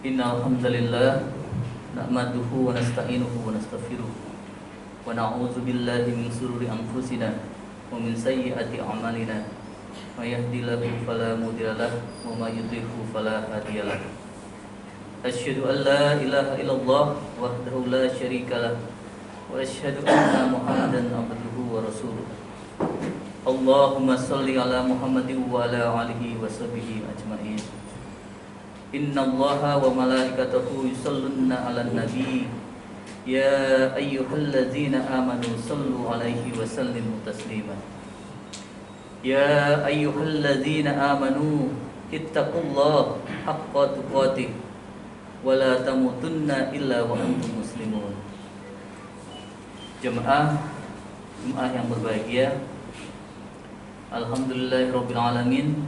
Innal hamdalillah nahmaduhu wa nasta'inuhu wa nastaghfiruh wa na'udzu billahi min shururi anfusina wa min sayyiati a'malina. May yahdihillahu fala mudilla lahu wa may yudlilhu fala hadiya lahu. Asyhadu an la ilaha illallah wahdahu la syarika lahu wa asyhadu anna Muhammadan abduhu wa rasuluh. Allahumma shalli ala Muhammadin wa ala alihi wa sahbihi ajma'in. Inna Allaha wa malaikatahu yusalluna ala nabi. Ya ayyuhalladzina amanu sallu alaihi wa sallimu taslima. Ya ayyuhalladzina amanu ittaqullaha haqqa tuqatih wa la tamutunna illa wa antum muslimun. Jemaah yang berbahagia, alhamdulillahirabbil alamin.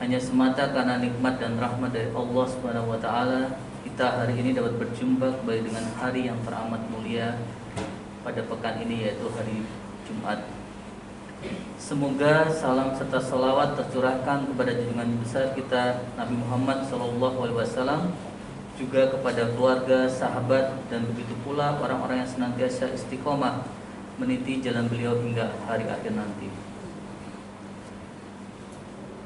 Hanya semata karena nikmat dan rahmat dari Allah Subhanahu wa taala, kita hari ini dapat berjumpa kembali dengan hari yang teramat mulia pada pekan ini, yaitu hari Jumat. Semoga salam serta salawat tercurahkan kepada junjungan besar kita Nabi Muhammad SAW, juga kepada keluarga, sahabat, dan begitu pula orang-orang yang senantiasa istiqomah meniti jalan beliau hingga hari akhir nanti.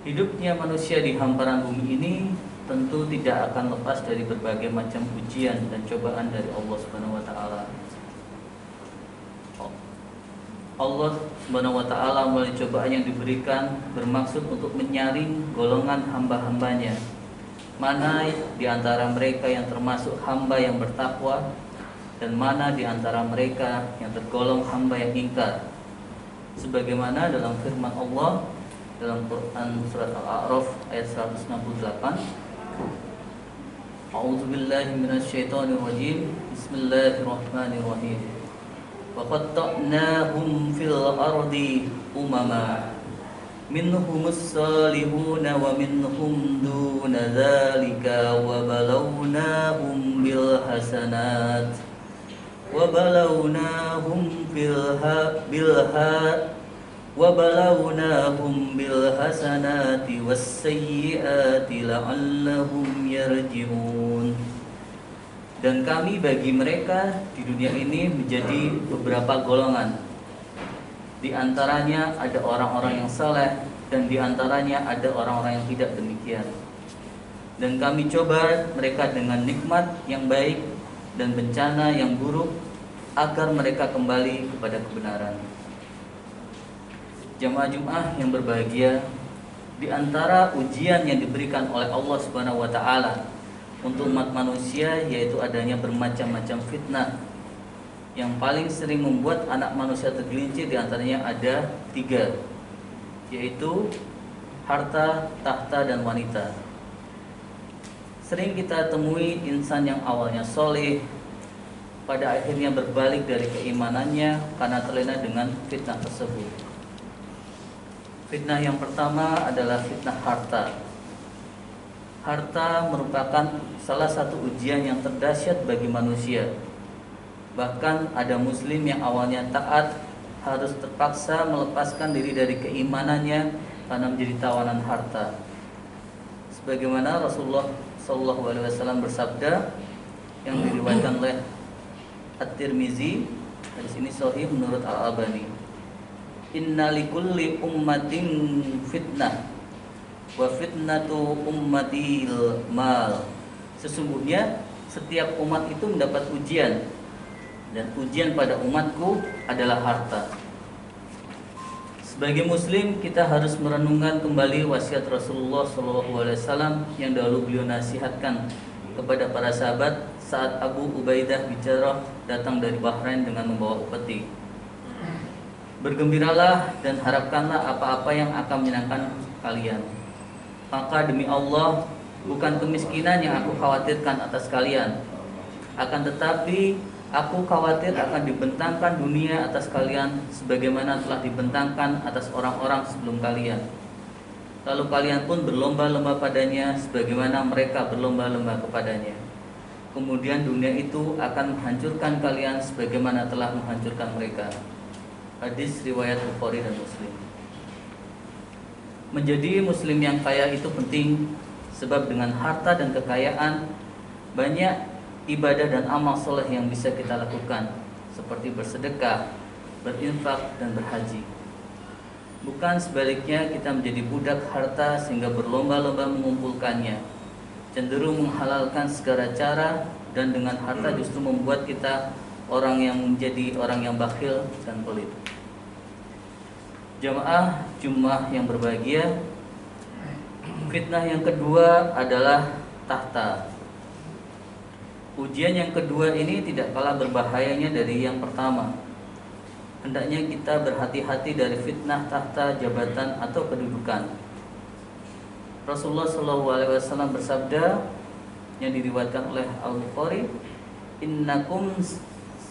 Hidupnya manusia di hamparan bumi ini tentu tidak akan lepas dari berbagai macam ujian dan cobaan dari Allah Subhanahu wa taala. Allah Subhanahu wa taala melalui cobaan yang diberikan bermaksud untuk menyaring golongan hamba-hambanya. Mana di antara mereka yang termasuk hamba yang bertakwa dan mana di antara mereka yang tergolong hamba yang ingkar. Sebagaimana dalam firman Allah dalam Quran surat Al-A'raf ayat 168. A'udzu billahi minasyaitonir rajim. Bismillahirrahmanirrahim. Wa qatta'nahum fil ardi umama minhumus salihuna wa minhum duna dzalika wa balawnahum bil hasanat wa balawnahum وَبَلَوْنَاهُمْ بِالْحَسَنَاتِ وَالسَّيِّئَاتِ لَعَلَّهُمْ يَرْجِعُونَ. Dan kami bagi mereka di dunia ini menjadi beberapa golongan. Di antaranya ada orang-orang yang saleh dan di antaranya ada orang-orang yang tidak demikian. Dan kami coba mereka dengan nikmat yang baik dan bencana yang buruk agar mereka kembali kepada kebenaran. Jamaah yang berbahagia, di antara ujian yang diberikan oleh Allah Subhanahu wa taala untuk umat manusia yaitu adanya bermacam-macam fitnah. Yang paling sering membuat anak manusia tergelincir di antaranya ada 3, yaitu harta, tahta, dan wanita. Sering kita temui insan yang awalnya soleh pada akhirnya berbalik dari keimanannya karena terlena dengan fitnah tersebut. Fitnah yang pertama adalah fitnah harta. Harta merupakan salah satu ujian yang terdahsyat bagi manusia. Bahkan ada muslim yang awalnya taat harus terpaksa melepaskan diri dari keimanannya karena menjadi tawanan harta. Sebagaimana Rasulullah SAW bersabda yang diriwayatkan oleh At-Tirmizi, hadis ini sahih menurut Al-Albani. Inna likulli ummatin fitnah wa fitnatu ummatil mal. Sesungguhnya setiap umat itu mendapat ujian dan ujian pada umatku adalah harta. Sebagai muslim kita harus merenungkan kembali wasiat Rasulullah SAW yang dahulu beliau nasihatkan kepada para sahabat saat Abu Ubaidah bin Jarrah datang dari Bahrain dengan membawa upeti. Bergembiralah dan harapkanlah apa-apa yang akan menyenangkan kalian. Maka demi Allah, bukan kemiskinan yang aku khawatirkan atas kalian, akan tetapi aku khawatir akan dibentangkan dunia atas kalian sebagaimana telah dibentangkan atas orang-orang sebelum kalian. Lalu kalian pun berlomba-lomba padanya sebagaimana mereka berlomba-lomba kepadanya. Kemudian dunia itu akan menghancurkan kalian sebagaimana telah menghancurkan mereka. Hadis riwayat Bukhari dan Muslim. Menjadi muslim yang kaya itu penting, sebab dengan harta dan kekayaan banyak ibadah dan amal soleh yang bisa kita lakukan, seperti bersedekah, berinfak, dan berhaji. Bukan sebaliknya kita menjadi budak harta sehingga berlomba-lomba mengumpulkannya, cenderung menghalalkan segala cara, dan dengan harta justru membuat kita orang yang menjadi orang yang bakhil dan pelit. Jamaah Jumat yang berbahagia, fitnah yang kedua adalah tahta. Ujian yang kedua ini tidak kalah berbahayanya dari yang pertama. Hendaknya kita berhati-hati dari fitnah tahta, jabatan, atau kedudukan. Rasulullah SAW bersabda yang diriwayatkan oleh Al-Bukhari, "Innakum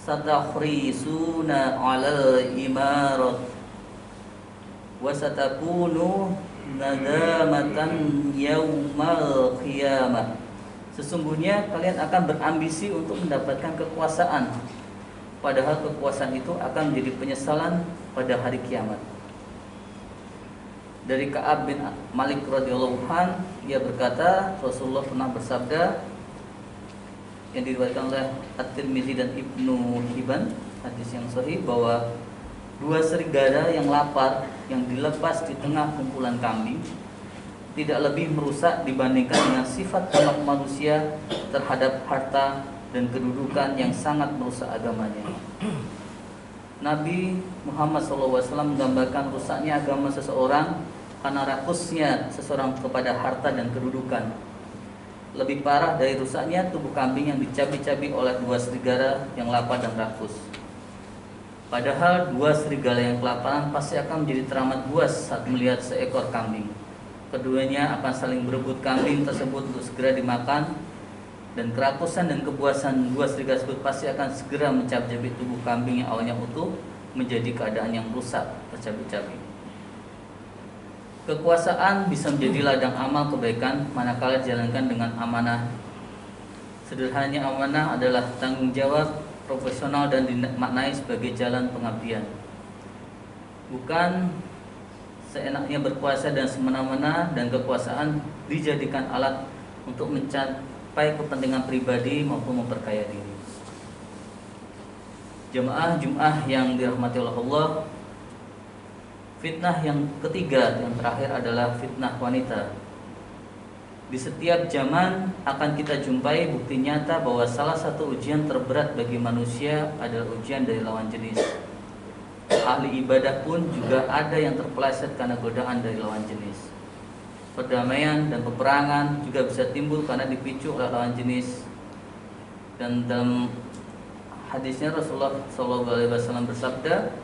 satakhrisuna 'alal imarat wa satakunu nadamatan yaumal qiyamah." Sesungguhnya kalian akan berambisi untuk mendapatkan kekuasaan, padahal kekuasaan itu akan menjadi penyesalan pada hari kiamat. Dari Ka'ab bin Malik radhiyallahu an, ia berkata, Rasulullah pernah bersabda yang diriwayatkan oleh At-Tirmizi dan Ibnu Hibban, hadis yang sahih, bahwa dua serigala yang lapar yang dilepas di tengah kumpulan kambing tidak lebih merusak dibandingkan dengan sifat tamak manusia terhadap harta dan kedudukan yang sangat merusak agamanya. Nabi Muhammad SAW menggambarkan rusaknya agama seseorang karena rakusnya seseorang kepada harta dan kedudukan. Lebih parah dari rusaknya tubuh kambing yang dicabi-cabi oleh dua serigala yang lapar dan rakus. Padahal dua serigala yang kelaparan pasti akan menjadi teramat buas saat melihat seekor kambing. Keduanya akan saling berebut kambing tersebut untuk segera dimakan, dan kerakusan dan kepuasan dua serigala tersebut pasti akan segera mencabik-cabik tubuh kambing yang awalnya utuh menjadi keadaan yang rusak, tercabik-cabik. Kekuasaan bisa menjadi ladang amal kebaikan manakala dijalankan dengan amanah. Sederhananya, amanah adalah tanggung jawab profesional dan dimaknai sebagai jalan pengabdian. Bukan seenaknya berkuasa dan semena-mena, dan kekuasaan dijadikan alat untuk mencapai kepentingan pribadi maupun memperkaya diri. Jemaah Jumat yang dirahmati oleh Allah, fitnah yang ketiga yang terakhir adalah fitnah wanita. Di setiap zaman akan kita jumpai bukti nyata bahwa salah satu ujian terberat bagi manusia adalah ujian dari lawan jenis. Ahli ibadah pun juga ada yang terpeleset karena godaan dari lawan jenis. Perdamaian dan peperangan juga bisa timbul karena dipicu oleh lawan jenis. Dan dalam hadisnya Rasulullah SAW bersabda,